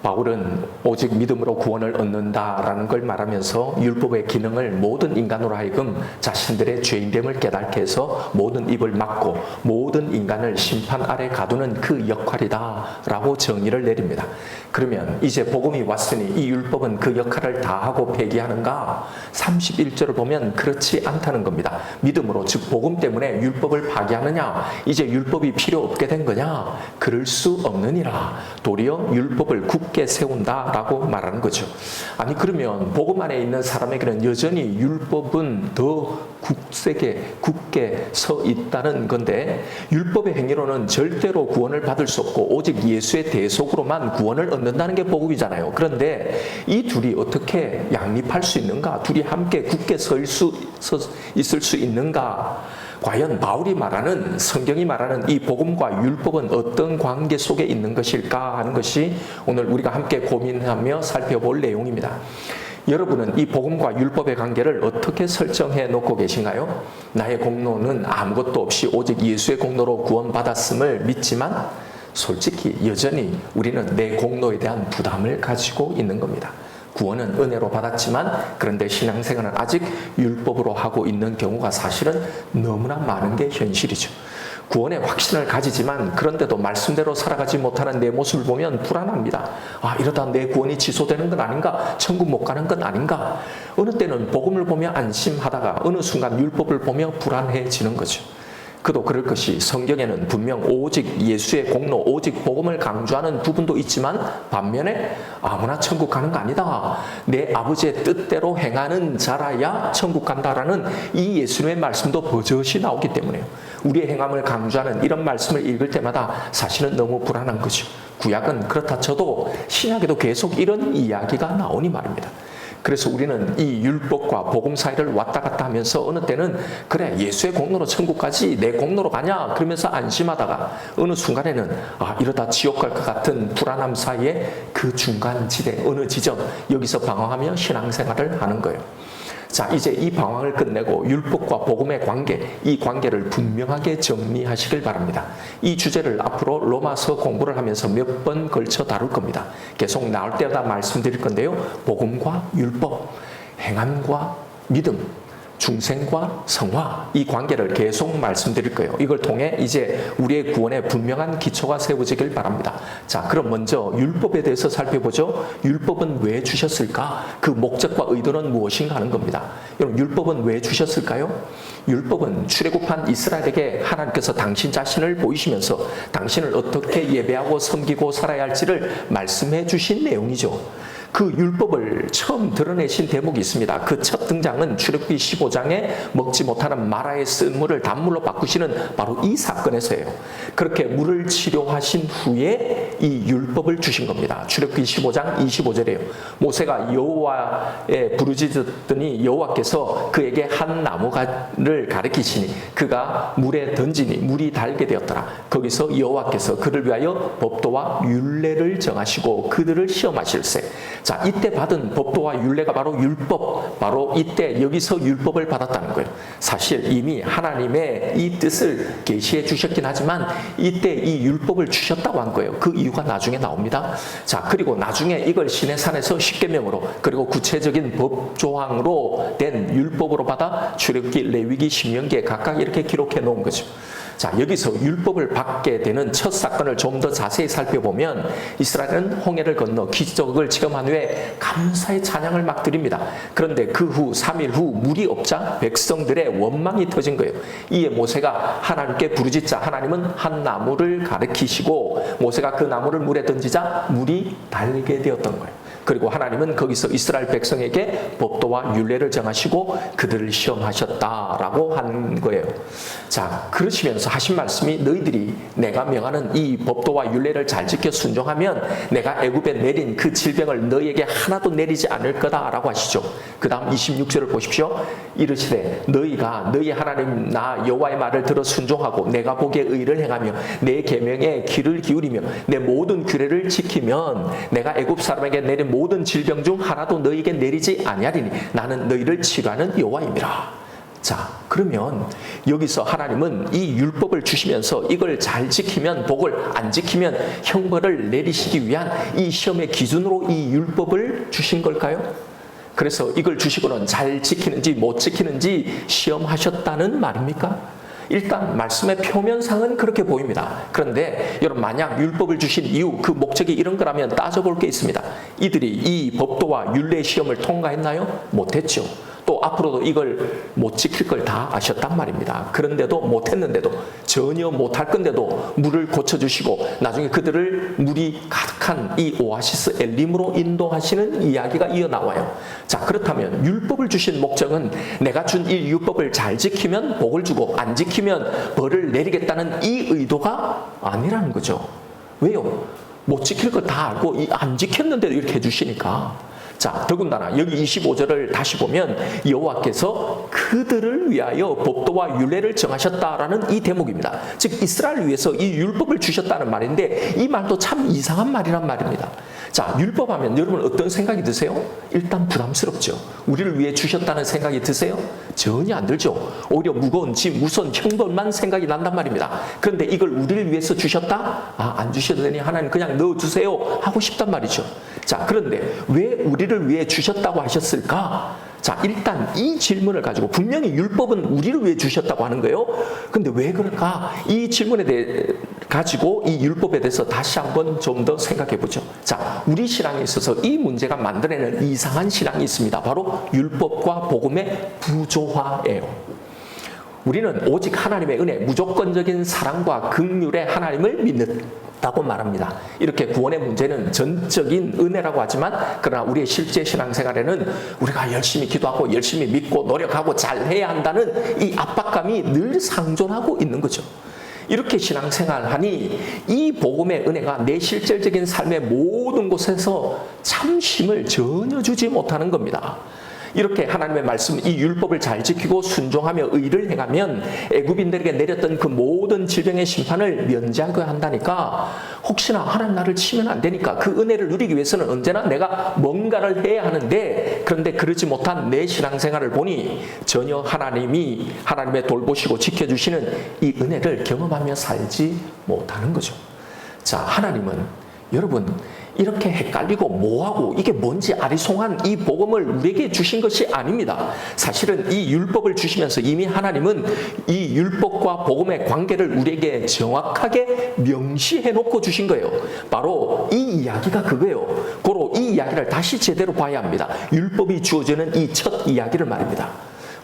바울은 오직 믿음으로 구원을 얻는다라는 걸 말하면서 율법의 기능을 모든 인간으로 하여금 자신들의 죄인됨을 깨닫게 해서 모든 입을 막고 모든 인간을 심판 아래 가두는 그 역할이다라고 정의를 내립니다. 그러면 이제 복음이 왔으니 이 율법은 그 역할을 다하고 폐기하는가? 31절을 보면 그렇지 않다는 겁니다. 믿음으로, 즉 복음 때문에 율법을 파기하느냐? 이제 율법이 필요 없게 된 거냐? 그럴 수 없느니라. 도리어 율법을 굳게 세운다라고 말하는 거죠. 아니 그러면 복음 안에 있는 사람에게는 여전히 율법은 더 굳게 서 있다는 건데, 율법의 행위로는 절대로 구원을 받을 수 없고 오직 예수의 대속으로만 구원을 얻는다는 게 복음이잖아요. 그런데 이 둘이 어떻게 양립할 수 있는가? 둘이 함께 굳게 있을 수 있는가? 과연 바울이 말하는, 성경이 말하는 이 복음과 율법은 어떤 관계 속에 있는 것일까 하는 것이 오늘 우리가 함께 고민하며 살펴볼 내용입니다. 여러분은 이 복음과 율법의 관계를 어떻게 설정해 놓고 계신가요? 나의 공로는 아무것도 없이 오직 예수의 공로로 구원받았음을 믿지만 솔직히 여전히 우리는 내 공로에 대한 부담을 가지고 있는 겁니다. 구원은 은혜로 받았지만 그런데 신앙생활은 아직 율법으로 하고 있는 경우가 사실은 너무나 많은 게 현실이죠. 구원의 확신을 가지지만 그런데도 말씀대로 살아가지 못하는 내 모습을 보면 불안합니다. 아, 이러다 내 구원이 취소되는 건 아닌가? 천국 못 가는 건 아닌가? 어느 때는 복음을 보며 안심하다가 어느 순간 율법을 보며 불안해지는 거죠. 그도 그럴 것이, 성경에는 분명 오직 예수의 공로, 오직 복음을 강조하는 부분도 있지만 반면에 아무나 천국 가는 거 아니다. 내 아버지의 뜻대로 행하는 자라야 천국 간다라는 이 예수님의 말씀도 버젓이 나오기 때문에요. 우리의 행함을 강조하는 이런 말씀을 읽을 때마다 사실은 너무 불안한 거죠. 구약은 그렇다 쳐도 신약에도 계속 이런 이야기가 나오니 말입니다. 그래서 우리는 이 율법과 복음 사이를 왔다 갔다 하면서 어느 때는 그래 예수의 공로로 천국 가지, 내 공로로 가냐 그러면서 안심하다가 어느 순간에는 아, 이러다 지옥 갈 것 같은 불안함 사이에 그 중간 지대, 어느 지점, 여기서 방황하며 신앙생활을 하는 거예요. 자, 이제 이 방황을 끝내고 율법과 복음의 관계, 이 관계를 분명하게 정리하시길 바랍니다. 이 주제를 앞으로 로마서 공부를 하면서 몇 번 걸쳐 다룰 겁니다. 계속 나올 때마다 말씀드릴 건데요. 복음과 율법, 행함과 믿음, 중생과 성화, 이 관계를 계속 말씀드릴 거예요. 이걸 통해 이제 우리의 구원에 분명한 기초가 세워지길 바랍니다. 자, 그럼 먼저 율법에 대해서 살펴보죠. 율법은 왜 주셨을까? 그 목적과 의도는 무엇인가 하는 겁니다. 여러분, 율법은 왜 주셨을까요? 율법은 출애굽한 이스라엘에게 하나님께서 당신 자신을 보이시면서 당신을 어떻게 예배하고 섬기고 살아야 할지를 말씀해 주신 내용이죠. 그 율법을 처음 드러내신 대목이 있습니다. 그 첫 등장은 출애굽기 15장에 먹지 못하는 마라의 쓴 물을 단물로 바꾸시는 바로 이 사건에서예요. 그렇게 물을 치료하신 후에 이 율법을 주신 겁니다. 출애굽기 15장 25절이에요. 모세가 여호와에 부르짖었더니 여호와께서 그에게 한 나무를 가리키시니 그가 물에 던지니 물이 달게 되었더라. 거기서 여호와께서 그를 위하여 법도와 율례를 정하시고 그들을 시험하실세. 자, 이때 받은 법도와 율례가 바로 율법, 바로 이때 여기서 율법을 받았다는 거예요. 사실 이미 하나님의 이 뜻을 계시해 주셨긴 하지만 이때 이 율법을 주셨다고 한 거예요. 그 이유가 나중에 나옵니다. 자, 그리고 나중에 이걸 시내산에서 십계명으로 그리고 구체적인 법조항으로 된 율법으로 받아 출애굽기, 레위기, 신명기에 각각 이렇게 기록해 놓은 거죠. 자, 여기서 율법을 받게 되는 첫 사건을 좀 더 자세히 살펴보면 이스라엘은 홍해를 건너 기적을 체험한 후에 감사의 찬양을 막 드립니다. 그런데 그 후 3일 후 물이 없자 백성들의 원망이 터진 거예요. 이에 모세가 하나님께 부르짖자 하나님은 한 나무를 가리키시고 모세가 그 나무를 물에 던지자 물이 달게 되었던 거예요. 그리고 하나님은 거기서 이스라엘 백성에게 법도와 율례를 정하시고 그들을 시험하셨다라고 한 거예요. 자, 그러시면서 하신 말씀이 너희들이 내가 명하는 이 법도와 율례를 잘 지켜 순종하면 내가 애굽에 내린 그 질병을 너희에게 하나도 내리지 않을 거다라고 하시죠. 그 다음 26절을 보십시오. 이르시되 너희가 너희 하나님 나 여호와의 말을 들어 순종하고 내가 보기에 의를 행하며 내 계명에 귀를 기울이며 내 모든 규례를 지키면 내가 애굽 사람에게 내린 모든 질병 중 하나도 너희에게 내리지 아니하리니 나는 너희를 치료하는 여호와임이라. 자, 그러면 여기서 하나님은 이 율법을 주시면서 이걸 잘 지키면 복을, 안 지키면 형벌을 내리시기 위한 이 시험의 기준으로 이 율법을 주신 걸까요? 그래서 이걸 주시고는 잘 지키는지 못 지키는지 시험하셨다는 말입니까? 일단 말씀의 표면상은 그렇게 보입니다. 그런데 여러분, 만약 율법을 주신 이유, 그 목적이 이런 거라면 따져볼 게 있습니다. 이들이 이 법도와 율례 시험을 통과했나요? 못했죠. 또 앞으로도 이걸 못 지킬 걸 다 아셨단 말입니다. 그런데도 못했는데도, 전혀 못할 건데도 물을 고쳐주시고 나중에 그들을 물이 가득한 이 오아시스 엘림으로 인도하시는 이야기가 이어나와요. 자, 그렇다면 율법을 주신 목적은 내가 준 이 율법을 잘 지키면 복을 주고 안 지키면 벌을 내리겠다는 이 의도가 아니라는 거죠. 왜요? 못 지킬 거 다 알고 안 지켰는데도 이렇게 해주시니까. 자, 더군다나 여기 25절을 다시 보면 여호와께서 그들을 위하여 법도와 율례를 정하셨다라는 이 대목입니다. 즉 이스라엘을 위해서 이 율법을 주셨다는 말인데 이 말도 참 이상한 말이란 말입니다. 자, 율법하면 여러분 어떤 생각이 드세요? 일단 부담스럽죠. 우리를 위해 주셨다는 생각이 드세요? 전혀 안 들죠. 오히려 무거운 짐, 무서운 형벌만 생각이 난단 말입니다. 그런데 이걸 우리를 위해서 주셨다? 아, 안 주셔도 되니 하나님 그냥 넣어주세요 하고 싶단 말이죠. 자, 그런데 왜 우리를 위해 주셨다고 하셨을까? 자, 일단 이 질문을 가지고 분명히 율법은 우리를 위해 주셨다고 하는 거예요. 근데 왜 그럴까? 이 질문에 대해 가지고 이 율법에 대해서 다시 한번 좀 더 생각해 보죠. 자, 우리 신앙에 있어서 이 문제가 만들어내는 이상한 신앙이 있습니다. 바로 율법과 복음의 부조화예요. 우리는 오직 하나님의 은혜, 무조건적인 사랑과 긍휼의 하나님을 믿는다고 말합니다. 이렇게 구원의 문제는 전적인 은혜라고 하지만 그러나 우리의 실제 신앙생활에는 우리가 열심히 기도하고 열심히 믿고 노력하고 잘해야 한다는 이 압박감이 늘 상존하고 있는 거죠. 이렇게 신앙생활하니 이 복음의 은혜가 내 실질적인 삶의 모든 곳에서 참심을 전혀 주지 못하는 겁니다. 이렇게 하나님의 말씀, 이 율법을 잘 지키고 순종하며 의를 행하면 애굽인들에게 내렸던 그 모든 질병의 심판을 면제하게 한다니까, 혹시나 하나님 나를 치면 안 되니까 그 은혜를 누리기 위해서는 언제나 내가 뭔가를 해야 하는데, 그런데 그러지 못한 내 신앙생활을 보니 전혀 하나님의 돌보시고 지켜주시는 이 은혜를 경험하며 살지 못하는 거죠. 자, 하나님은 여러분 이렇게 헷갈리고 뭐하고 이게 뭔지 아리송한 이 복음을 우리에게 주신 것이 아닙니다. 사실은 이 율법을 주시면서 이미 하나님은 이 율법과 복음의 관계를 우리에게 정확하게 명시해 놓고 주신 거예요. 바로 이 이야기가 그거예요. 고로 이 이야기를 다시 제대로 봐야 합니다. 율법이 주어지는 이 첫 이야기를 말입니다.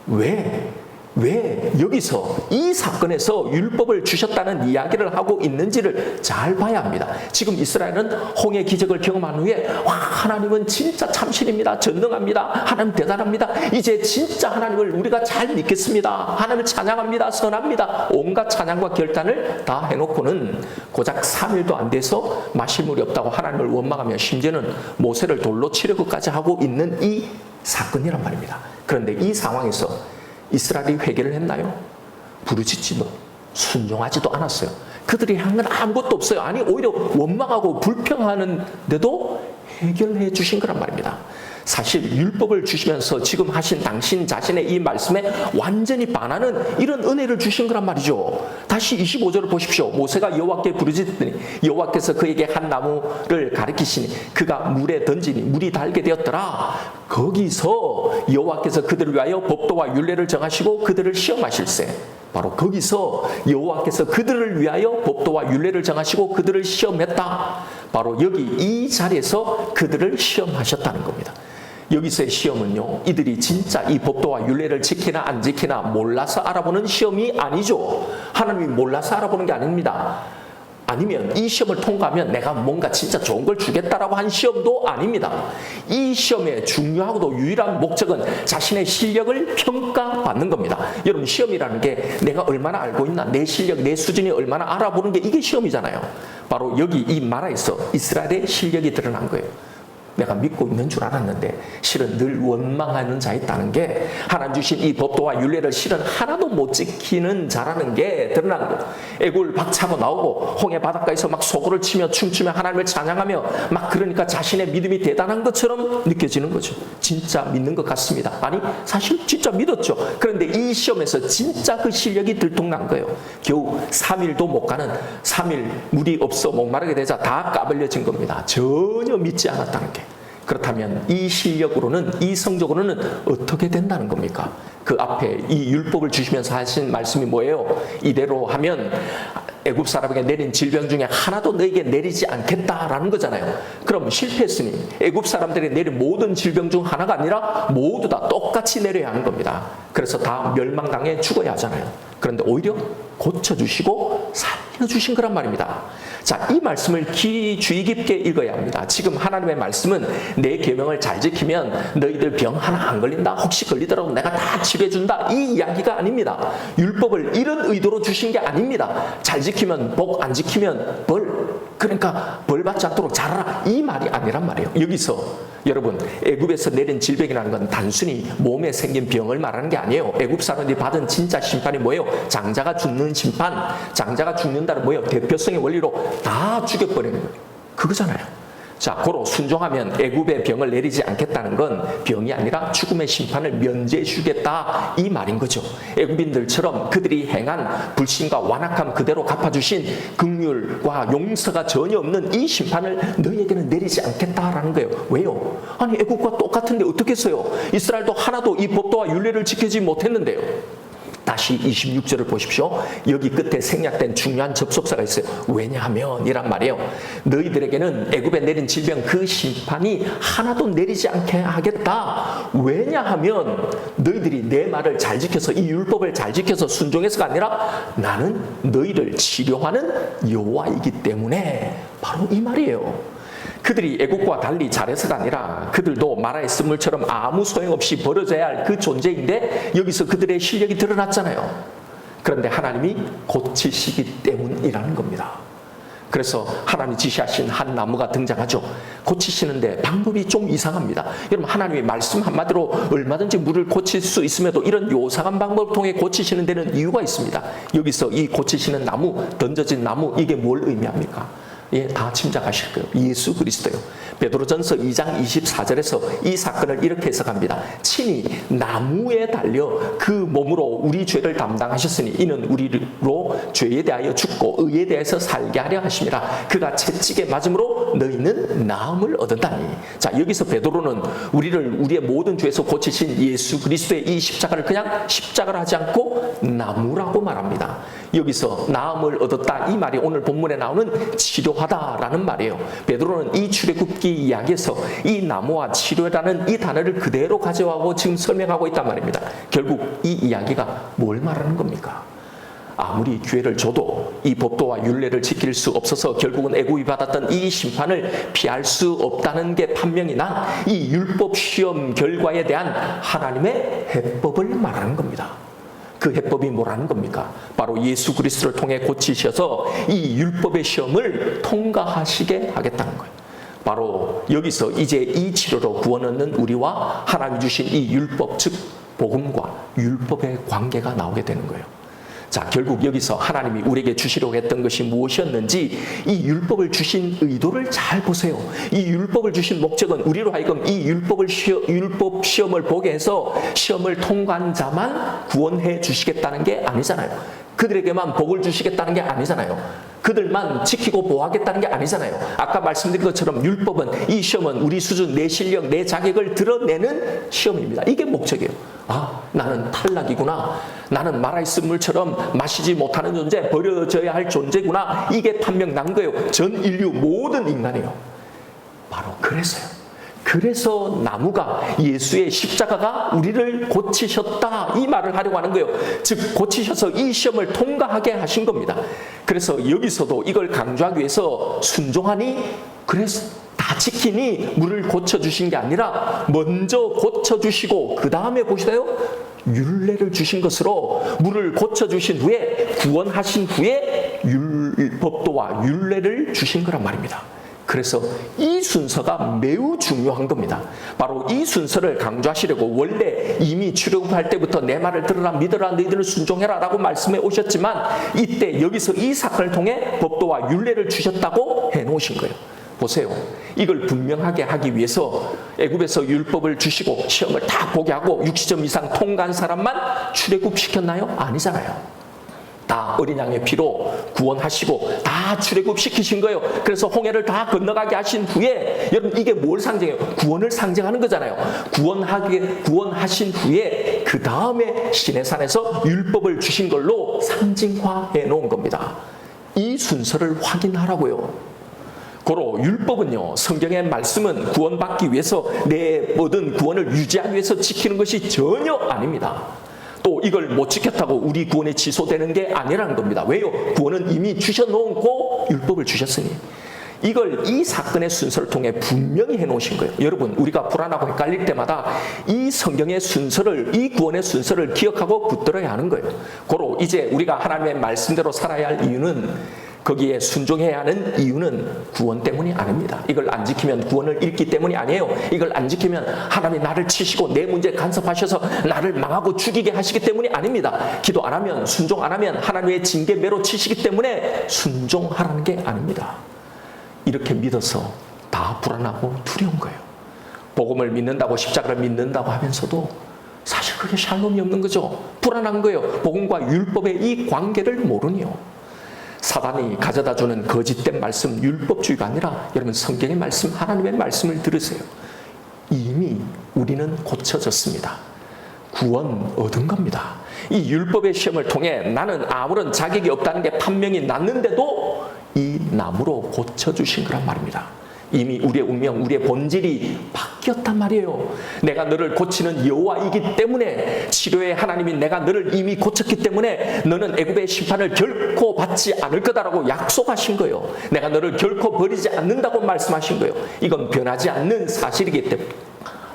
왜 여기서 이 사건에서 율법을 주셨다는 이야기를 하고 있는지를 잘 봐야 합니다. 지금 이스라엘은 홍해 기적을 경험한 후에 와, 하나님은 진짜 참신입니다. 전능합니다. 하나님 대단합니다. 이제 진짜 하나님을 우리가 잘 믿겠습니다. 하나님을 찬양합니다. 선합니다. 온갖 찬양과 결단을 다 해놓고는 고작 3일도 안 돼서 마실 물이 없다고 하나님을 원망하며 심지어는 모세를 돌로 치려고까지 하고 있는 이 사건이란 말입니다. 그런데 이 상황에서 이스라엘이 회개를 했나요? 부르짖지도 순종하지도 않았어요. 그들이 한 건 아무것도 없어요. 아니 오히려 원망하고 불평하는데도 해결해 주신 거란 말입니다. 사실 율법을 주시면서 지금 하신 당신 자신의 이 말씀에 완전히 반하는 이런 은혜를 주신 거란 말이죠. 다시 25절을 보십시오. 모세가 여호와께 부르짖더니 여호와께서 그에게 한 나무를 가리키시니 그가 물에 던지니 물이 달게 되었더라. 거기서 여호와께서 그들을 위하여 법도와 율례를 정하시고 그들을 시험하실세. 바로 거기서 여호와께서 그들을 위하여 법도와 율례를 정하시고 그들을 시험했다. 바로 여기 이 자리에서 그들을 시험하셨다는 겁니다. 여기서의 시험은요, 이들이 진짜 이 법도와 율례를 지키나 안 지키나 몰라서 알아보는 시험이 아니죠. 하나님이 몰라서 알아보는 게 아닙니다. 아니면 이 시험을 통과하면 내가 뭔가 진짜 좋은 걸 주겠다라고 한 시험도 아닙니다. 이 시험의 중요하고도 유일한 목적은 자신의 실력을 평가받는 겁니다. 여러분, 시험이라는 게 내가 얼마나 알고 있나, 내 실력, 내 수준이 얼마나 알아보는 게 이게 시험이잖아요. 바로 여기 이 마라에서 이스라엘의 실력이 드러난 거예요. 내가 믿고 있는 줄 알았는데 실은 늘 원망하는 자 있다는 게, 하나님 주신 이 법도와 율례를 실은 하나도 못 지키는 자라는 게 드러난 거예요. 애굽을 박차고 나오고 홍해 바닷가에서 막 소고를 치며 춤추며 하나님을 찬양하며 막 그러니까 자신의 믿음이 대단한 것처럼 느껴지는 거죠. 진짜 믿는 것 같습니다. 아니 사실 진짜 믿었죠. 그런데 이 시험에서 진짜 그 실력이 들통난 거예요. 겨우 3일도 못 가는, 3일 물이 없어 목마르게 되자 다 까발려진 겁니다. 전혀 믿지 않았다는 게. 그렇다면 이 실력으로는, 이 성적으로는 어떻게 된다는 겁니까? 그 앞에 이 율법을 주시면서 하신 말씀이 뭐예요? 이대로 하면 애굽 사람에게 내린 질병 중에 하나도 너에게 내리지 않겠다라는 거잖아요. 그럼 실패했으니 애굽 사람들에게 내린 모든 질병 중 하나가 아니라 모두 다 똑같이 내려야 하는 겁니다. 그래서 다 멸망당해 죽어야 하잖아요. 그런데 오히려 고쳐주시고 살려주신 거란 말입니다. 자, 이 말씀을 주의 깊게 읽어야 합니다. 지금 하나님의 말씀은 내 계명을 잘 지키면 너희들 병 하나 안 걸린다, 혹시 걸리더라도 내가 다 치료해준다, 이 이야기가 아닙니다. 율법을 이런 의도로 주신 게 아닙니다. 잘 지키면 복, 안 지키면 벌, 그러니까 벌 받지 않도록 잘하라, 이 말이 아니란 말이에요. 여기서 여러분, 애굽에서 내린 질병이라는 건 단순히 몸에 생긴 병을 말하는 게 아니에요. 애굽 사람들이 받은 진짜 심판이 뭐예요? 장자가 죽는 심판. 장자가 죽는다는 뭐예요? 대표성의 원리로 다 죽여버리는 거예요. 그거잖아요. 자, 고로 순종하면 애굽의 병을 내리지 않겠다는 건 병이 아니라 죽음의 심판을 면제해 주겠다, 이 말인 거죠. 애굽인들처럼 그들이 행한 불신과 완악함 그대로 갚아주신 긍휼과 용서가 전혀 없는 이 심판을 너희에게는 내리지 않겠다라는 거예요. 왜요? 아니 애굽과 똑같은데 어떻게 했어요? 이스라엘도 하나도 이 법도와 율례를 지키지 못했는데요. 다시 26절을 보십시오. 여기 끝에 생략된 중요한 접속사가 있어요. 왜냐하면 이란 말이에요. 너희들에게는 애굽에 내린 질병 그 심판이 하나도 내리지 않게 하겠다. 왜냐하면 너희들이 내 말을 잘 지켜서, 이 율법을 잘 지켜서 순종해서가 아니라 나는 너희를 치료하는 여호와이기 때문에, 바로 이 말이에요. 그들이 애국과 달리 잘해서가 아니라 그들도 마라의 쓴물처럼 아무 소용없이 버려져야 할 그 존재인데 여기서 그들의 실력이 드러났잖아요. 그런데 하나님이 고치시기 때문이라는 겁니다. 그래서 하나님이 지시하신 한 나무가 등장하죠. 고치시는데 방법이 좀 이상합니다. 여러분, 하나님의 말씀 한마디로 얼마든지 물을 고칠 수 있음에도 이런 요상한 방법을 통해 고치시는 데는 이유가 있습니다. 여기서 이 고치시는 나무, 던져진 나무, 이게 뭘 의미합니까? 예, 다 짐작하실 거예요. 예수 그리스도요. 베드로전서 2장 24절에서 이 사건을 이렇게 해석합니다. 친히 나무에 달려 그 몸으로 우리 죄를 담당하셨으니 이는 우리로 죄에 대하여 죽고 의에 대해서 살게 하려 하심이라. 그가 채찍에 맞음으로 너희는 나음을 얻었다니. 자, 여기서 베드로는 우리의 모든 죄에서 고치신 예수 그리스도의 이 십자가를 그냥 십자가를 하지 않고 나무라고 말합니다. 여기서 나음을 얻었다, 이 말이 오늘 본문에 나오는 치료하다라는 말이에요. 베드로는 이 출애굽기 이야기에서 이 나무와 치료라는 이 단어를 그대로 가져가고 지금 설명하고 있단 말입니다. 결국 이 이야기가 뭘 말하는 겁니까? 아무리 기회를 줘도 이 법도와 율례를 지킬 수 없어서 결국은 애굽이 받았던 이 심판을 피할 수 없다는 게 판명이 난 이 율법 시험 결과에 대한 하나님의 해법을 말하는 겁니다. 그 해법이 뭐라는 겁니까? 바로 예수 그리스도를 통해 고치셔서 이 율법의 시험을 통과하시게 하겠다는 거예요. 바로 여기서 이제 이 치료로 구원 얻는 우리와 하나님이 주신 이 율법, 즉 복음과 율법의 관계가 나오게 되는 거예요. 자, 결국 여기서 하나님이 우리에게 주시려고 했던 것이 무엇이었는지 이 율법을 주신 의도를 잘 보세요. 이 율법을 주신 목적은 우리로 하여금 이 율법 시험을 보게 해서 시험을 통과한 자만 구원해 주시겠다는 게 아니잖아요. 그들에게만 복을 주시겠다는 게 아니잖아요. 그들만 지키고 보호하겠다는 게 아니잖아요. 아까 말씀드린 것처럼 율법은, 이 시험은 우리 수준, 내 실력, 내 자격을 드러내는 시험입니다. 이게 목적이에요. 아, 나는 탈락이구나. 나는 마라의 쓴물처럼 마시지 못하는 존재, 버려져야 할 존재구나. 이게 판명 난 거예요. 전 인류 모든 인간이에요. 바로 그래서요. 그래서 나무가, 예수의 십자가가 우리를 고치셨다, 이 말을 하려고 하는 거예요. 즉 고치셔서 이 시험을 통과하게 하신 겁니다. 그래서 여기서도 이걸 강조하기 위해서 순종하니, 그래서 다 지키니 물을 고쳐주신 게 아니라 먼저 고쳐주시고 그 다음에 보시나요? 율례를 주신 것으로 물을 고쳐주신 후에, 구원하신 후에 법도와 율례를 주신 거란 말입니다. 그래서 이 순서가 매우 중요한 겁니다. 바로 이 순서를 강조하시려고 원래 이미 출애굽할 때부터 내 말을 들으라 믿으라 너희들은 순종해라 라고 말씀해 오셨지만 이때 여기서 이 사건을 통해 법도와 율례를 주셨다고 해놓으신 거예요. 보세요. 이걸 분명하게 하기 위해서 애굽에서 율법을 주시고 시험을 다 보게 하고 60점 이상 통과한 사람만 출애굽시켰나요? 아니잖아요. 다 어린 양의 피로 구원하시고 다 출애굽시키신 거예요. 그래서 홍해를 다 건너가게 하신 후에 여러분 이게 뭘 상징해요? 구원을 상징하는 거잖아요. 구원하신 후에 그 다음에 시내산에서 율법을 주신 걸로 상징화해 놓은 겁니다. 이 순서를 확인하라고요. 고로 율법은요, 성경의 말씀은 구원받기 위해서 내 모든 구원을 유지하기 위해서 지키는 것이 전혀 아닙니다. 또 이걸 못 지켰다고 우리 구원이 취소되는 게 아니라는 겁니다. 왜요? 구원은 이미 주셔놓고 율법을 주셨으니. 이걸 이 사건의 순서를 통해 분명히 해놓으신 거예요. 여러분, 우리가 불안하고 헷갈릴 때마다 이 성경의 순서를, 이 구원의 순서를 기억하고 붙들어야 하는 거예요. 고로 이제 우리가 하나님의 말씀대로 살아야 할 이유는, 거기에 순종해야 하는 이유는 구원 때문이 아닙니다. 이걸 안 지키면 구원을 잃기 때문이 아니에요. 이걸 안 지키면 하나님이 나를 치시고 내 문제에 간섭하셔서 나를 망하고 죽이게 하시기 때문이 아닙니다. 기도 안 하면, 순종 안 하면 하나님의 징계 매로 치시기 때문에 순종하라는 게 아닙니다. 이렇게 믿어서 다 불안하고 두려운 거예요. 복음을 믿는다고, 십자가를 믿는다고 하면서도 사실 그게 샬롬이 없는 거죠. 불안한 거예요. 복음과 율법의 이 관계를 모르니요. 사단이 가져다주는 거짓된 말씀, 율법주의가 아니라 여러분 성경의 말씀, 하나님의 말씀을 들으세요. 이미 우리는 고쳐졌습니다. 구원 얻은 겁니다. 이 율법의 시험을 통해 나는 아무런 자격이 없다는 게 판명이 났는데도 이 나무로 고쳐주신 거란 말입니다. 이미 우리의 운명, 우리의 본질이 바뀌었단 말이에요. 내가 너를 고치는 여호와이기 때문에, 치료의 하나님이 내가 너를 이미 고쳤기 때문에 너는 애굽의 심판을 결코 받지 않을 거다라고 약속하신 거예요. 내가 너를 결코 버리지 않는다고 말씀하신 거예요. 이건 변하지 않는 사실이기 때문에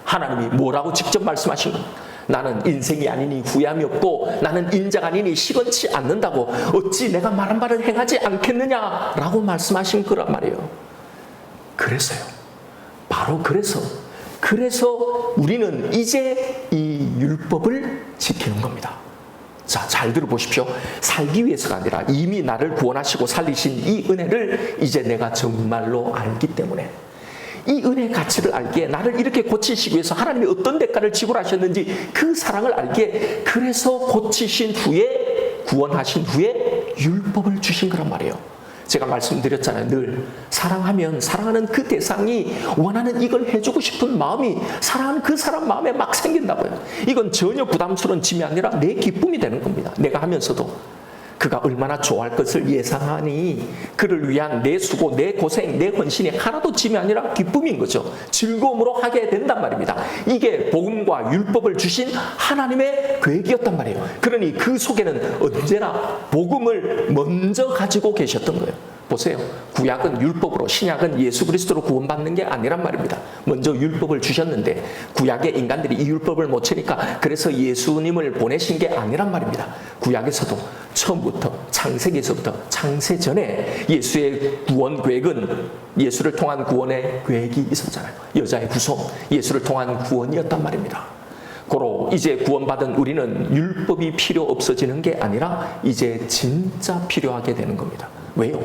하나님이 뭐라고 직접 말씀하신 거예요? 나는 인생이 아니니 후회함이 없고 나는 인자가 아니니 시건치 않는다고, 어찌 내가 말한 바를 행하지 않겠느냐라고 말씀하신 거란 말이에요. 그래서요. 바로 그래서 우리는 이제 이 율법을 지키는 겁니다. 자, 잘 들어보십시오. 살기 위해서가 아니라 이미 나를 구원하시고 살리신 이 은혜를 이제 내가 정말로 알기 때문에, 이 은혜의 가치를 알기에, 나를 이렇게 고치시기 위해서 하나님이 어떤 대가를 지불하셨는지 그 사랑을 알기에, 그래서 고치신 후에, 구원하신 후에 율법을 주신 거란 말이에요. 제가 말씀드렸잖아요. 늘 사랑하면 사랑하는 그 대상이 원하는 이걸 해주고 싶은 마음이 사랑하는 그 사람 마음에 막 생긴다고요. 이건 전혀 부담스러운 짐이 아니라 내 기쁨이 되는 겁니다. 내가 하면서도 그가 얼마나 좋아할 것을 예상하니 그를 위한 내 수고, 내 고생, 내 헌신이 하나도 짐이 아니라 기쁨인 거죠. 즐거움으로 하게 된단 말입니다. 이게 복음과 율법을 주신 하나님의 계획이었단 말이에요. 그러니 그 속에는 언제나 복음을 먼저 가지고 계셨던 거예요. 보세요. 구약은 율법으로, 신약은 예수 그리스도로 구원받는 게 아니란 말입니다. 먼저 율법을 주셨는데 구약의 인간들이 이 율법을 못 채니까 그래서 예수님을 보내신 게 아니란 말입니다. 구약에서도 처음부터, 창세기에서부터, 창세 전에 예수의 구원 계획은, 예수를 통한 구원의 계획이 있었잖아요. 여자의 구속, 예수를 통한 구원이었단 말입니다. 고로 이제 구원받은 우리는 율법이 필요 없어지는 게 아니라 이제 진짜 필요하게 되는 겁니다. 왜요?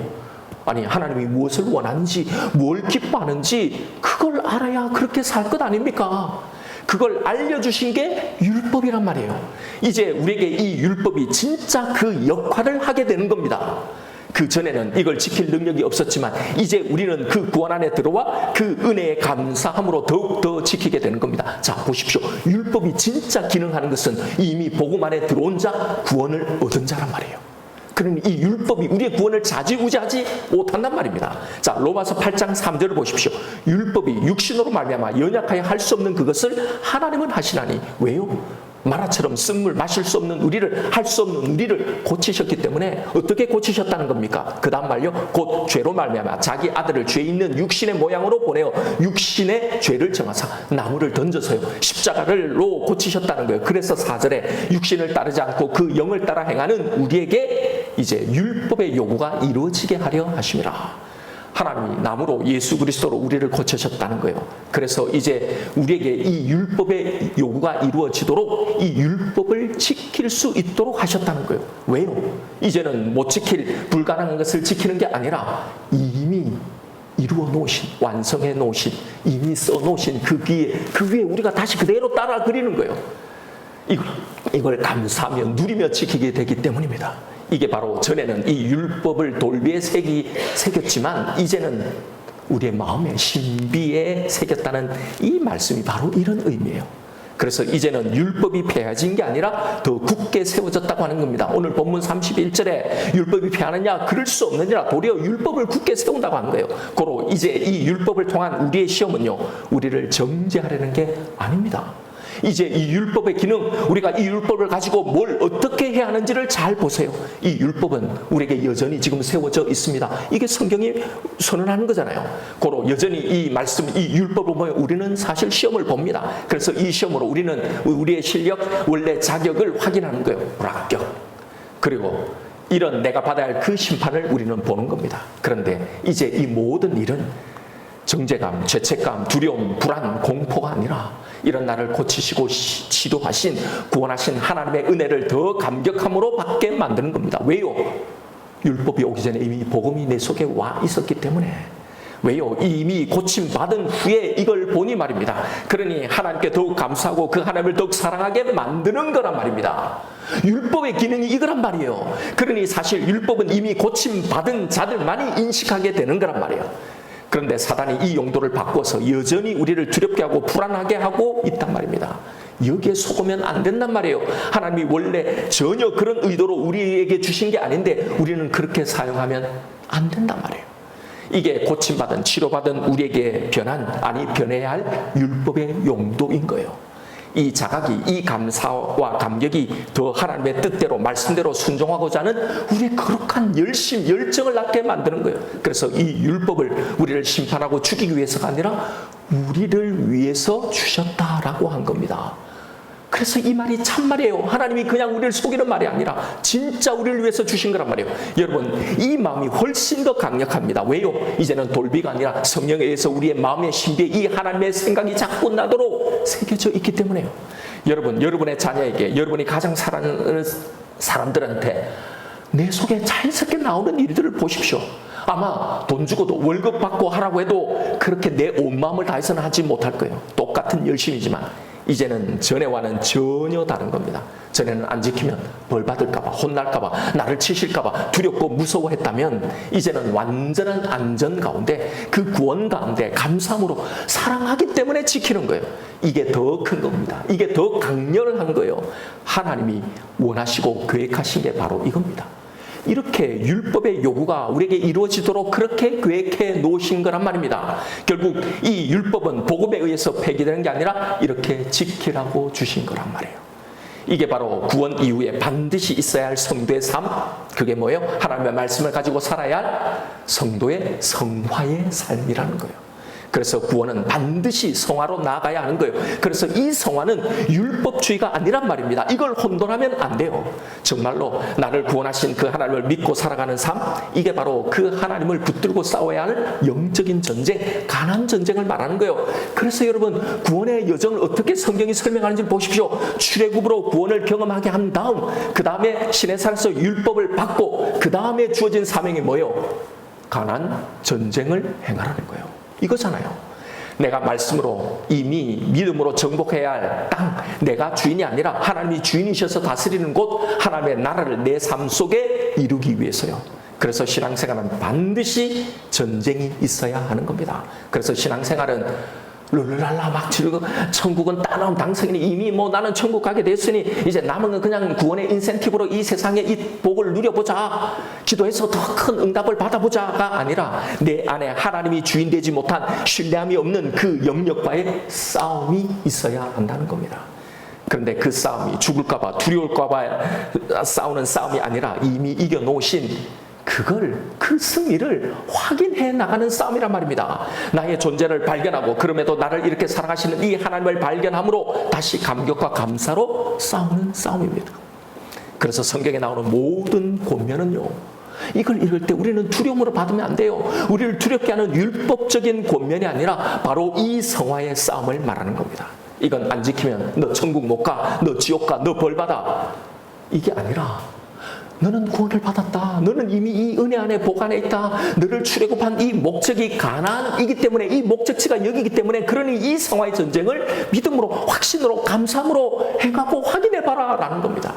아니, 하나님이 무엇을 원하는지, 뭘 기뻐하는지 그걸 알아야 그렇게 살 것 아닙니까? 그걸 알려주신 게 율법이란 말이에요. 이제 우리에게 이 율법이 진짜 그 역할을 하게 되는 겁니다. 그 전에는 이걸 지킬 능력이 없었지만 이제 우리는 그 구원 안에 들어와 그 은혜에 감사함으로 더욱더 지키게 되는 겁니다. 자, 보십시오. 율법이 진짜 기능하는 것은 이미 복음 안에 들어온 자, 구원을 얻은 자란 말이에요. 그러니 이 율법이 우리의 구원을 좌지우지하지 못한단 말입니다. 자, 로마서 8장 3절을 보십시오. 율법이 육신으로 말미암아 연약하여 할 수 없는 그것을 하나님은 하시나니. 왜요? 마라처럼 쓴물 마실 수 없는 우리를, 할 수 없는 우리를 고치셨기 때문에. 어떻게 고치셨다는 겁니까? 그 다음 말요. 곧 죄로 말미암아 자기 아들을 죄 있는 육신의 모양으로 보내어 육신의 죄를 정하사 나무를 던져서요 십자가를로 고치셨다는 거예요. 그래서 4절에 육신을 따르지 않고 그 영을 따라 행하는 우리에게 이제 율법의 요구가 이루어지게 하려 하심이라. 하나님이 나무로 예수 그리스도로 우리를 고치셨다는 거예요. 그래서 이제 우리에게 이 율법의 요구가 이루어지도록 이 율법을 지킬 수 있도록 하셨다는 거예요. 왜요? 이제는 못 지킬 불가능한 것을 지키는 게 아니라 이미 이루어 놓으신, 완성해 놓으신, 이미 써 놓으신 그 위에 우리가 다시 그대로 따라 그리는 거예요. 이걸 감사하며 누리며 지키게 되기 때문입니다. 이게 바로 전에는 이 율법을 돌비에 새겼지만 이제는 우리의 마음에 신비에 새겼다는 이 말씀이 바로 이런 의미예요. 그래서 이제는 율법이 폐해진 게 아니라 더 굳게 세워졌다고 하는 겁니다. 오늘 본문 31절에 율법이 폐하느냐? 그럴 수 없느니라. 도리어 율법을 굳게 세운다고 하는 거예요. 고로 이제 이 율법을 통한 우리의 시험은요, 우리를 정죄하려는 게 아닙니다. 이제 이 율법의 기능, 우리가 이 율법을 가지고 뭘 어떻게 해야 하는지를 잘 보세요. 이 율법은 우리에게 여전히 지금 세워져 있습니다. 이게 성경이 선언하는 거잖아요. 고로 여전히 이 말씀, 이 율법을 보면 우리는 사실 시험을 봅니다. 그래서 이 시험으로 우리는 우리의 실력, 원래 자격을 확인하는 거예요. 불합격. 그리고 이런 내가 받아야 할 그 심판을 우리는 보는 겁니다. 그런데 이제 이 모든 일은 정죄감, 죄책감, 두려움, 불안, 공포가 아니라 이런 나를 고치시고 치료하신, 구원하신 하나님의 은혜를 더 감격함으로 받게 만드는 겁니다. 왜요? 율법이 오기 전에 이미 복음이 내 속에 와 있었기 때문에. 왜요? 이미 고침받은 후에 이걸 보니 말입니다. 그러니 하나님께 더욱 감사하고 그 하나님을 더욱 사랑하게 만드는 거란 말입니다. 율법의 기능이 이거란 말이에요. 그러니 사실 율법은 이미 고침받은 자들만이 인식하게 되는 거란 말이에요. 그런데 사단이 이 용도를 바꿔서 여전히 우리를 두렵게 하고 불안하게 하고 있단 말입니다. 여기에 속으면 안 된단 말이에요. 하나님이 원래 전혀 그런 의도로 우리에게 주신 게 아닌데 우리는 그렇게 사용하면 안 된단 말이에요. 이게 고침받은, 치료받은 우리에게 변해야 할 율법의 용도인 거예요. 이 자각이, 이 감사와 감격이 더 하나님의 뜻대로, 말씀대로 순종하고자 하는 우리의 거룩한 열심, 열정을 낳게 만드는 거예요. 그래서 이 율법을 우리를 심판하고 죽이기 위해서가 아니라 우리를 위해서 주셨다라고 한 겁니다. 그래서 이 말이 참말이에요. 하나님이 그냥 우리를 속이는 말이 아니라 진짜 우리를 위해서 주신 거란 말이에요. 여러분, 이 마음이 훨씬 더 강력합니다. 왜요? 이제는 돌비가 아니라 성령에 의해서 우리의 마음의 신비에 이 하나님의 생각이 자꾸 나도록 새겨져 있기 때문에요. 여러분, 여러분의 자녀에게, 여러분이 가장 사랑하는 사람들한테 내 속에 자연스럽게 나오는 일들을 보십시오. 아마 돈 주고도 월급 받고 하라고 해도 그렇게 내 온 마음을 다해서는 하지 못할 거예요. 똑같은 열심이지만 이제는 전에와는 전혀 다른 겁니다. 전에는 안 지키면 벌 받을까봐, 혼날까봐, 나를 치실까봐 두렵고 무서워했다면 이제는 완전한 안전 가운데, 그 구원 가운데 감사함으로 사랑하기 때문에 지키는 거예요. 이게 더 큰 겁니다. 이게 더 강렬한 거예요. 하나님이 원하시고 계획하신 게 바로 이겁니다. 이렇게 율법의 요구가 우리에게 이루어지도록 그렇게 계획해 놓으신 거란 말입니다. 결국 이 율법은 복음에 의해서 폐기되는 게 아니라 이렇게 지키라고 주신 거란 말이에요. 이게 바로 구원 이후에 반드시 있어야 할 성도의 삶, 그게 뭐예요? 하나님의 말씀을 가지고 살아야 할 성도의 성화의 삶이라는 거예요. 그래서 구원은 반드시 성화로 나아가야 하는 거예요. 그래서 이 성화는 율법주의가 아니란 말입니다. 이걸 혼돈하면 안 돼요. 정말로 나를 구원하신 그 하나님을 믿고 살아가는 삶, 이게 바로 그 하나님을 붙들고 싸워야 할 영적인 전쟁, 가난 전쟁을 말하는 거예요. 그래서 여러분, 구원의 여정을 어떻게 성경이 설명하는지 보십시오. 출애굽으로 구원을 경험하게 한 다음, 그 다음에 시내산에서 율법을 받고 그 다음에 주어진 사명이 뭐예요? 가난 전쟁을 행하라는 거예요. 이거잖아요. 내가 말씀으로 이미 믿음으로 정복해야 할 땅, 내가 주인이 아니라 하나님이 주인이셔서 다스리는 곳, 하나님의 나라를 내 삶 속에 이루기 위해서요. 그래서 신앙생활은 반드시 전쟁이 있어야 하는 겁니다. 그래서 신앙생활은 룰루랄라 막 지르고 천국은 따놓은 당선인이 이미 뭐 나는 천국 가게 됐으니 이제 남은 건 그냥 구원의 인센티브로 이 세상의 이 복을 누려보자, 기도해서 더 큰 응답을 받아보자가 아니라 내 안에 하나님이 주인 되지 못한 신뢰함이 없는 그 영역과의 싸움이 있어야 한다는 겁니다. 그런데 그 싸움이 죽을까봐 두려울까봐 싸우는 싸움이 아니라 이미 이겨놓으신 그 승리를 확인해 나가는 싸움이란 말입니다. 나의 존재를 발견하고 그럼에도 나를 이렇게 사랑하시는 이 하나님을 발견함으로 다시 감격과 감사로 싸우는 싸움입니다. 그래서 성경에 나오는 모든 권면은요, 이걸 읽을 때 우리는 두려움으로 받으면 안 돼요. 우리를 두렵게 하는 율법적인 권면이 아니라 바로 이 성화의 싸움을 말하는 겁니다. 이건 안 지키면 너 천국 못 가, 너 지옥 가, 너 벌 받아. 이게 아니라 너는 구원을 받았다. 너는 이미 이 은혜 안에 복 안에 있다. 너를 출애굽한 이 목적이 가나안이기 때문에, 이 목적지가 여기이기 때문에, 그러니 이 성화의 전쟁을 믿음으로, 확신으로, 감사함으로 행하고 확인해봐라 라는 겁니다.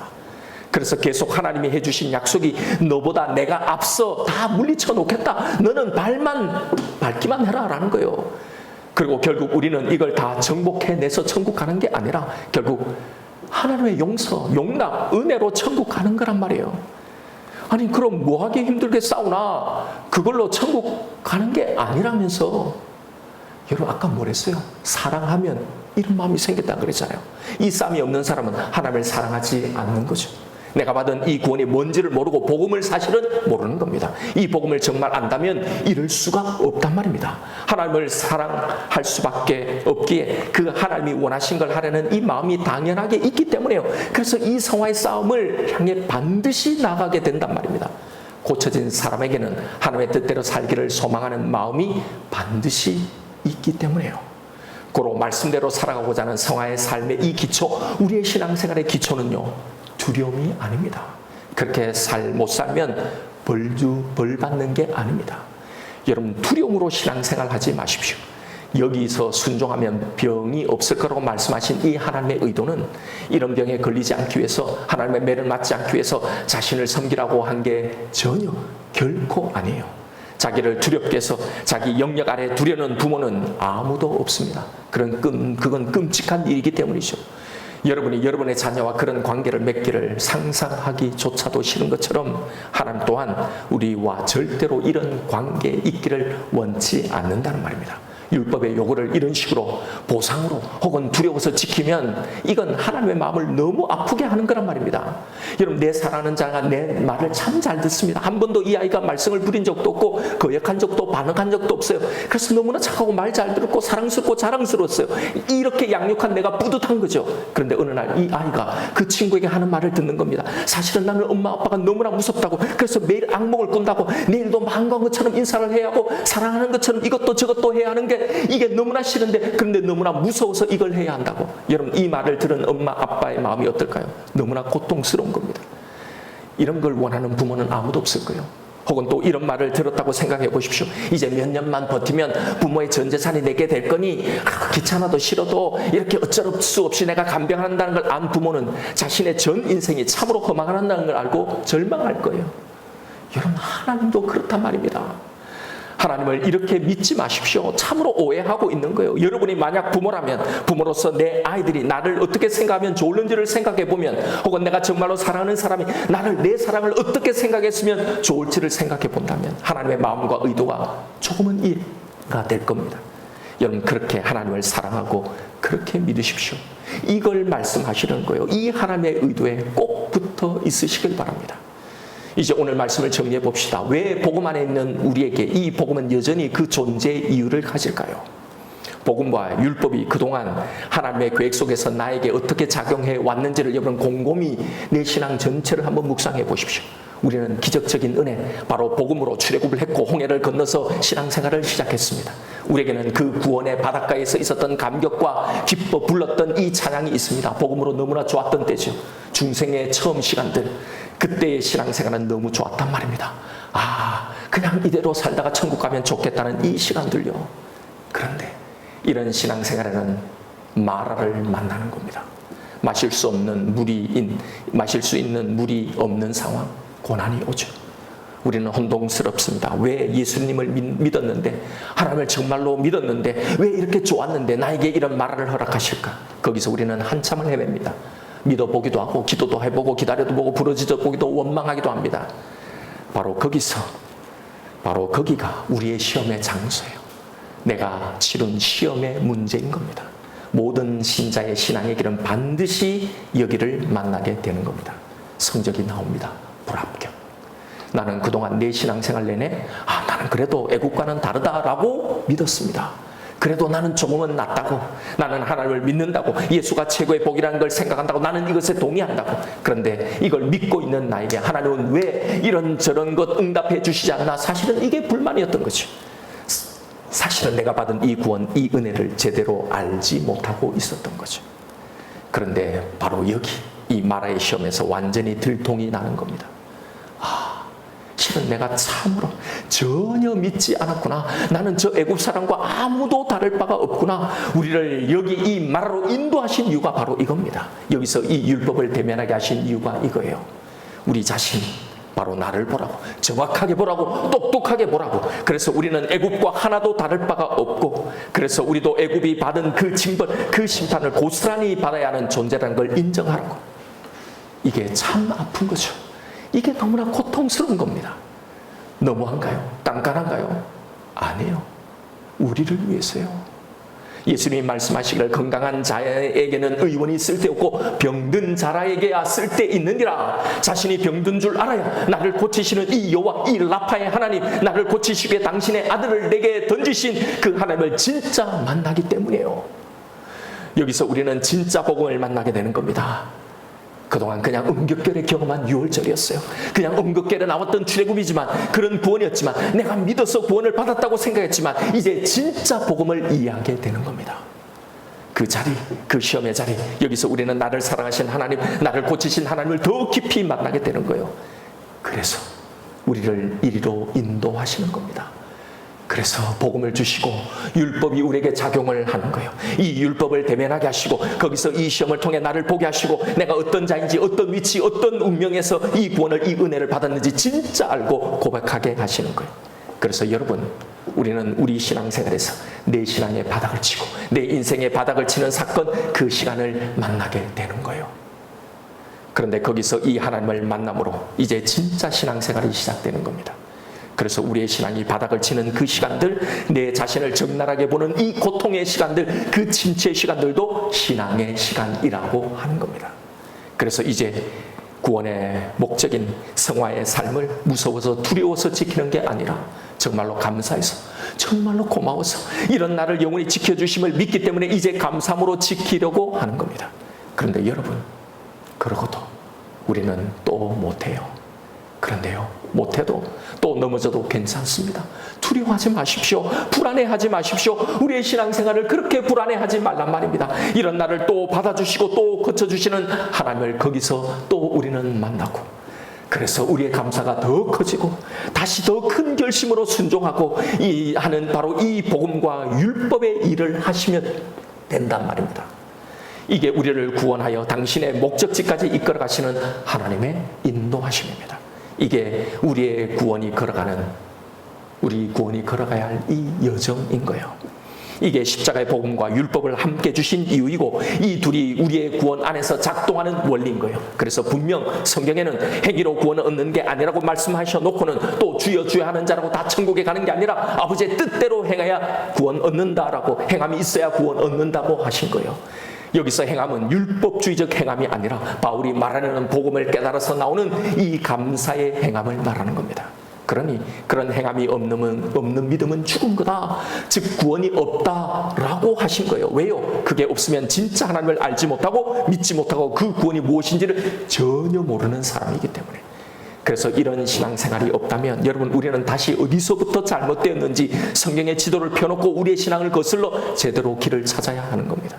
그래서 계속 하나님이 해주신 약속이 너보다 내가 앞서 다 물리쳐 놓겠다. 너는 밟기만 해라 라는 거예요. 그리고 결국 우리는 이걸 다 정복해내서 천국 가는 게 아니라 결국 하나님의 용서, 용납, 은혜로 천국 가는 거란 말이에요. 아니 그럼 뭐하게 힘들게 싸우나? 그걸로 천국 가는 게 아니라면서. 여러분 아까 뭐랬어요? 사랑하면 이런 마음이 생겼다 그랬잖아요. 이 싸움이 없는 사람은 하나님을 사랑하지 않는 거죠. 내가 받은 이 구원이 뭔지를 모르고 복음을 사실은 모르는 겁니다. 이 복음을 정말 안다면 이럴 수가 없단 말입니다. 하나님을 사랑할 수밖에 없기에 그 하나님이 원하신 걸 하려는 이 마음이 당연하게 있기 때문에요. 그래서 이 성화의 싸움을 향해 반드시 나가게 된단 말입니다. 고쳐진 사람에게는 하나님의 뜻대로 살기를 소망하는 마음이 반드시 있기 때문에요. 고로 말씀대로 살아가고자 하는 성화의 삶의 이 기초, 우리의 신앙생활의 기초는요, 두려움이 아닙니다. 그렇게 못 살면 벌 받는 게 아닙니다. 여러분 두려움으로 신앙생활 하지 마십시오. 여기서 순종하면 병이 없을 거라고 말씀하신 이 하나님의 의도는 이런 병에 걸리지 않기 위해서, 하나님의 매를 맞지 않기 위해서 자신을 섬기라고 한 게 전혀 결코 아니에요. 자기를 두렵게 해서 자기 영역 아래 두려는 부모는 아무도 없습니다. 그건 끔찍한 일이기 때문이죠. 여러분이 여러분의 자녀와 그런 관계를 맺기를 상상하기조차도 싫은 것처럼 하나님 또한 우리와 절대로 이런 관계에 있기를 원치 않는다는 말입니다. 율법의 요구를 이런 식으로 보상으로 혹은 두려워서 지키면 이건 하나님의 마음을 너무 아프게 하는 거란 말입니다. 여러분 내 사랑하는 자가 내 말을 참 잘 듣습니다. 한 번도 이 아이가 말썽을 부린 적도 없고 거역한 적도 반응한 적도 없어요. 그래서 너무나 착하고 말 잘 들었고 사랑스럽고 자랑스러웠어요. 이렇게 양육한 내가 뿌듯한 거죠. 그런데 어느 날 이 아이가 그 친구에게 하는 말을 듣는 겁니다. 사실은 나는 엄마 아빠가 너무나 무섭다고, 그래서 매일 악몽을 꾼다고, 내일도 반가운 것처럼 인사를 해야 하고 사랑하는 것처럼 이것도 저것도 해야 하는 게 이게 너무나 싫은데, 그런데 너무나 무서워서 이걸 해야 한다고. 여러분 이 말을 들은 엄마 아빠의 마음이 어떨까요? 너무나 고통스러운 겁니다. 이런 걸 원하는 부모는 아무도 없을 거예요. 혹은 또 이런 말을 들었다고 생각해 보십시오. 이제 몇 년만 버티면 부모의 전 재산이 내게 될 거니 귀찮아도 싫어도 이렇게 어쩔 수 없이 내가 간병한다는 걸 안 부모는 자신의 전 인생이 참으로 허망한다는 걸 알고 절망할 거예요. 여러분 하나님도 그렇단 말입니다. 하나님을 이렇게 믿지 마십시오. 참으로 오해하고 있는 거예요. 여러분이 만약 부모라면 부모로서 내 아이들이 나를 어떻게 생각하면 좋을는지를 생각해 보면, 혹은 내가 정말로 사랑하는 사람이 내 사랑을 어떻게 생각했으면 좋을지를 생각해 본다면 하나님의 마음과 의도가 조금은 이해가 될 겁니다. 여러분 그렇게 하나님을 사랑하고 그렇게 믿으십시오. 이걸 말씀하시는 거예요. 이 하나님의 의도에 꼭 붙어 있으시길 바랍니다. 이제 오늘 말씀을 정리해 봅시다. 왜 복음 안에 있는 우리에게 이 복음은 여전히 그 존재의 이유를 가질까요? 복음과 율법이 그동안 하나님의 계획 속에서 나에게 어떻게 작용해 왔는지를 여러분 곰곰이 내 신앙 전체를 한번 묵상해 보십시오. 우리는 기적적인 은혜, 바로 복음으로 출애굽을 했고 홍해를 건너서 신앙생활을 시작했습니다. 우리에게는 그 구원의 바닷가에서 있었던 감격과 기뻐 불렀던 이 찬양이 있습니다. 복음으로 너무나 좋았던 때죠. 중생의 처음 시간들, 그때의 신앙생활은 너무 좋았단 말입니다. 그냥 이대로 살다가 천국 가면 좋겠다는 이 시간들요. 그런데 이런 신앙생활에는 마라를 만나는 겁니다. 마실 수 있는 물이 없는 상황, 고난이 오죠. 우리는 혼동스럽습니다. 왜 예수님을 믿었는데, 하나님을 정말로 믿었는데, 왜 이렇게 좋았는데 나에게 이런 마라를 허락하실까? 거기서 우리는 한참을 헤맵니다. 믿어보기도 하고 기도도 해보고 기다려도 보고 부러지져 보기도 원망하기도 합니다. 바로 거기가 우리의 시험의 장소예요. 내가 치른 시험의 문제인 겁니다. 모든 신자의 신앙의 길은 반드시 여기를 만나게 되는 겁니다. 성적이 나옵니다. 불합격. 나는 그동안 내 신앙생활 내내 나는 그래도 애국과는 다르다라고 믿었습니다. 그래도 나는 조금은 낫다고, 나는 하나님을 믿는다고, 예수가 최고의 복이라는 걸 생각한다고, 나는 이것에 동의한다고. 그런데 이걸 믿고 있는 나에게 하나님은 왜 이런저런 것 응답해 주시지 않나? 사실은 이게 불만이었던 거죠. 사실은 내가 받은 이 구원, 이 은혜를 제대로 알지 못하고 있었던 거죠. 그런데 바로 여기 이 마라의 시험에서 완전히 들통이 나는 겁니다. 실은 내가 참으로 전혀 믿지 않았구나. 나는 저 애굽 사람과 아무도 다를 바가 없구나. 우리를 여기 이 마라로 인도하신 이유가 바로 이겁니다. 여기서 이 율법을 대면하게 하신 이유가 이거예요. 우리 자신, 바로 나를 보라고, 정확하게 보라고, 똑똑하게 보라고. 그래서 우리는 애굽과 하나도 다를 바가 없고, 그래서 우리도 애굽이 받은 그 징벌, 그 심판을 고스란히 받아야 하는 존재라는 걸 인정하라고. 이게 참 아픈 거죠. 이게 너무나 고통스러운 겁니다. 너무한가요? 깐깐한가요? 아니에요. 우리를 위해서요. 예수님이 말씀하시기를 건강한 자에게는 의원이 쓸데없고 병든 자라에게야 쓸데있느니라. 자신이 병든 줄 알아야 나를 고치시는 이 여호와, 이 라파의 하나님, 나를 고치시기에 당신의 아들을 내게 던지신 그 하나님을 진짜 만나기 때문이에요. 여기서 우리는 진짜 복음을 만나게 되는 겁니다. 그동안 그냥 음격결에 경험한 6월절이었어요. 그냥 음격결에 나왔던 출애굽이지만, 그런 구원이었지만, 내가 믿어서 구원을 받았다고 생각했지만, 이제 진짜 복음을 이해하게 되는 겁니다. 그 자리, 그 시험의 자리, 여기서 우리는 나를 사랑하신 하나님, 나를 고치신 하나님을 더 깊이 만나게 되는 거예요. 그래서 우리를 이리로 인도하시는 겁니다. 그래서 복음을 주시고 율법이 우리에게 작용을 하는 거예요. 이 율법을 대면하게 하시고, 거기서 이 시험을 통해 나를 보게 하시고, 내가 어떤 자인지, 어떤 위치, 어떤 운명에서 이 구원을, 이 은혜를 받았는지 진짜 알고 고백하게 하시는 거예요. 그래서 여러분, 우리는 우리 신앙생활에서 내 신앙의 바닥을 치고 내 인생의 바닥을 치는 사건, 그 시간을 만나게 되는 거예요. 그런데 거기서 이 하나님을 만남으로 이제 진짜 신앙생활이 시작되는 겁니다. 그래서 우리의 신앙이 바닥을 치는 그 시간들, 내 자신을 적나라하게 보는 이 고통의 시간들, 그 침체의 시간들도 신앙의 시간이라고 하는 겁니다. 그래서 이제 구원의 목적인 성화의 삶을 무서워서 두려워서 지키는 게 아니라 정말로 감사해서, 정말로 고마워서, 이런 나를 영원히 지켜주심을 믿기 때문에 이제 감사함으로 지키려고 하는 겁니다. 그런데 여러분, 그러고도 우리는 또 못해요. 그런데요, 못해도 또 넘어져도 괜찮습니다. 두려워하지 마십시오. 불안해하지 마십시오. 우리의 신앙생활을 그렇게 불안해하지 말란 말입니다. 이런 나를 또 받아주시고 또 고쳐주시는 하나님을 거기서 또 우리는 만나고, 그래서 우리의 감사가 더 커지고 다시 더 큰 결심으로 순종하고 하는 바로 이 복음과 율법의 일을 하시면 된단 말입니다. 이게 우리를 구원하여 당신의 목적지까지 이끌어 가시는 하나님의 인도하심입니다. 이게 우리의 구원이 걸어가는, 우리 구원이 걸어가야 할 이 여정인 거예요. 이게 십자가의 복음과 율법을 함께 주신 이유이고, 이 둘이 우리의 구원 안에서 작동하는 원리인 거예요. 그래서 분명 성경에는 행위로 구원을 얻는 게 아니라고 말씀하셔 놓고는 또 주여 주여 하는 자라고 다 천국에 가는 게 아니라 아버지의 뜻대로 행해야 구원 얻는다라고, 행함이 있어야 구원 얻는다고 하신 거예요. 여기서 행함은 율법주의적 행함이 아니라 바울이 말하는 복음을 깨달아서 나오는 이 감사의 행함을 말하는 겁니다. 그러니 그런 행함이 없는 믿음은 죽은 거다. 즉 구원이 없다라고 하신 거예요. 왜요? 그게 없으면 진짜 하나님을 알지 못하고 믿지 못하고 그 구원이 무엇인지를 전혀 모르는 사람이기 때문에. 그래서 이런 신앙생활이 없다면 여러분, 우리는 다시 어디서부터 잘못되었는지 성경의 지도를 펴놓고 우리의 신앙을 거슬러 제대로 길을 찾아야 하는 겁니다.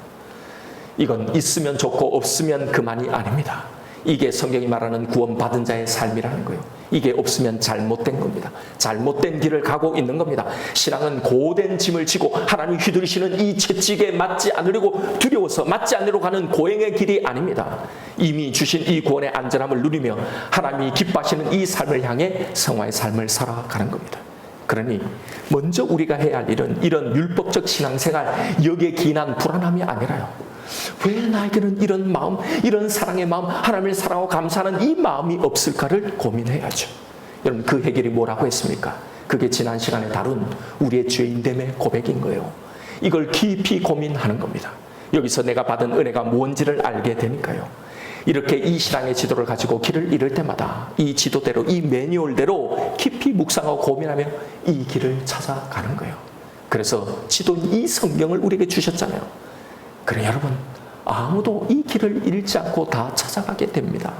이건 있으면 좋고 없으면 그만이 아닙니다. 이게 성경이 말하는 구원받은 자의 삶이라는 거예요. 이게 없으면 잘못된 겁니다. 잘못된 길을 가고 있는 겁니다. 신앙은 고된 짐을 지고 하나님 휘두르시는 이 채찍에 맞지 않으려고 두려워서 맞지 않으려고 가는 고행의 길이 아닙니다. 이미 주신 이 구원의 안전함을 누리며 하나님이 기뻐하시는 이 삶을 향해 성화의 삶을 살아가는 겁니다. 그러니 먼저 우리가 해야 할 일은 이런 율법적 신앙생활, 여기에 기인한 불안함이 아니라요, 왜 나에게는 이런 마음, 이런 사랑의 마음, 하나님을 사랑하고 감사하는 이 마음이 없을까를 고민해야죠. 여러분, 그 해결이 뭐라고 했습니까? 그게 지난 시간에 다룬 우리의 죄인됨의 고백인 거예요. 이걸 깊이 고민하는 겁니다. 여기서 내가 받은 은혜가 뭔지를 알게 되니까요. 이렇게 이 신앙의 지도를 가지고 길을 잃을 때마다 이 지도대로, 이 매뉴얼대로 깊이 묵상하고 고민하며 이 길을 찾아가는 거예요. 그래서 지도인 이 성경을 우리에게 주셨잖아요. 그래 여러분, 아무도 이 길을 잃지 않고 다 찾아가게 됩니다.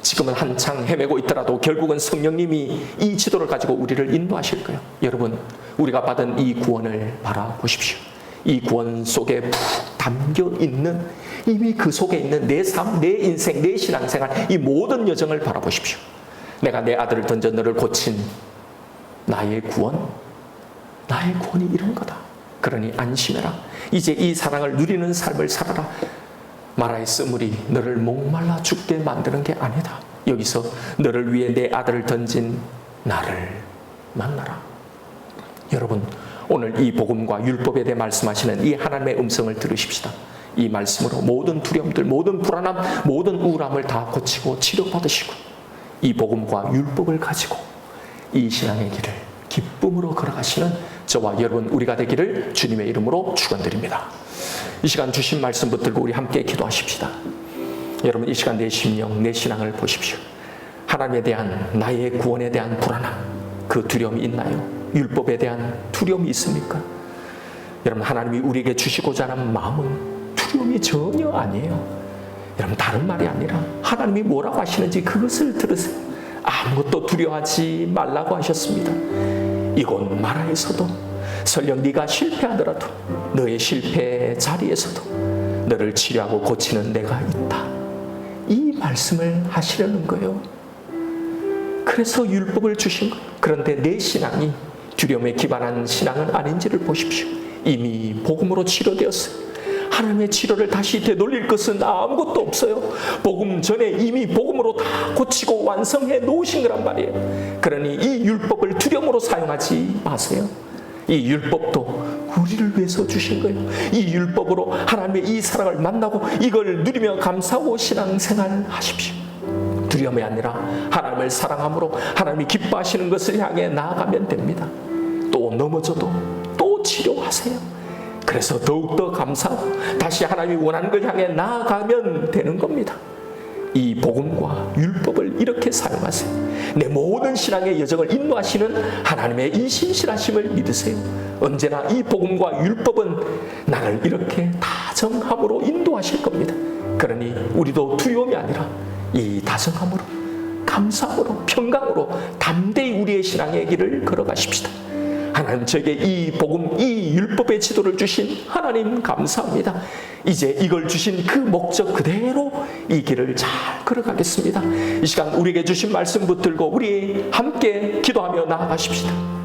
지금은 한창 헤매고 있더라도 결국은 성령님이 이 지도를 가지고 우리를 인도하실 거예요. 여러분, 우리가 받은 이 구원을 바라보십시오. 이 구원 속에 푹 담겨 있는, 이미 그 속에 있는 내 삶, 내 인생, 내 신앙생활, 이 모든 여정을 바라보십시오. 내가 내 아들을 던져 너를 고친 나의 구원이 이런 거다. 그러니 안심해라. 이제 이 사랑을 누리는 삶을 살아라. 마라의 쓴물이 너를 목말라 죽게 만드는 게 아니다. 여기서 너를 위해 내 아들을 던진 나를 만나라. 여러분, 오늘 이 복음과 율법에 대해 말씀하시는 이 하나님의 음성을 들으십시다. 이 말씀으로 모든 두려움들, 모든 불안함, 모든 우울함을 다 고치고 치료받으시고 이 복음과 율법을 가지고 이 신앙의 길을 기쁨으로 걸어가시는 저와 여러분 우리가 되기를 주님의 이름으로 축원드립니다. 이 시간 주신 말씀 붙들고 우리 함께 기도하십시다. 여러분, 이 시간 내 심령, 내 신앙을 보십시오. 하나님에 대한 나의 구원에 대한 불안함, 그 두려움이 있나요? 율법에 대한 두려움이 있습니까? 여러분, 하나님이 우리에게 주시고자 하는 마음은 두려움이 전혀 아니에요. 여러분, 다른 말이 아니라 하나님이 뭐라고 하시는지 그것을 들으세요. 아무것도 두려워하지 말라고 하셨습니다. 이곳 마라에서도 설령 네가 실패하더라도 너의 실패 자리에서도 너를 치료하고 고치는 내가 있다. 이 말씀을 하시려는 거예요. 그래서 율법을 주신 거예요. 그런데 내 신앙이 두려움에 기반한 신앙은 아닌지를 보십시오. 이미 복음으로 치료되었어요. 하나님의 치료를 다시 되돌릴 것은 아무것도 없어요. 복음 전에 이미 복음으로 다 고치고 완성해 놓으신 거란 말이에요. 그러니 이 율법을 두려움으로 사용하지 마세요. 이 율법도 우리를 위해서 주신 거예요. 이 율법으로 하나님의 이 사랑을 만나고 이걸 누리며 감사하고 신앙생활 하십시오. 두려움이 아니라 하나님을 사랑함으로 하나님이 기뻐하시는 것을 향해 나아가면 됩니다. 또 넘어져도 또 치료하세요. 그래서 더욱더 감사하고 다시 하나님이 원하는 걸 향해 나아가면 되는 겁니다. 이 복음과 율법을 이렇게 사용하세요. 내 모든 신앙의 여정을 인도하시는 하나님의 이 신실하심을 믿으세요. 언제나 이 복음과 율법은 나를 이렇게 다정함으로 인도하실 겁니다. 그러니 우리도 두려움이 아니라 이 다정함으로, 감사함으로, 평강으로 담대히 우리의 신앙의 길을 걸어가십시다. 하나님, 저에게 이 복음, 이 율법의 지도를 주신 하나님 감사합니다. 이제 이걸 주신 그 목적 그대로 이 길을 잘 걸어가겠습니다. 이 시간 우리에게 주신 말씀 붙들고 우리 함께 기도하며 나아가십시다.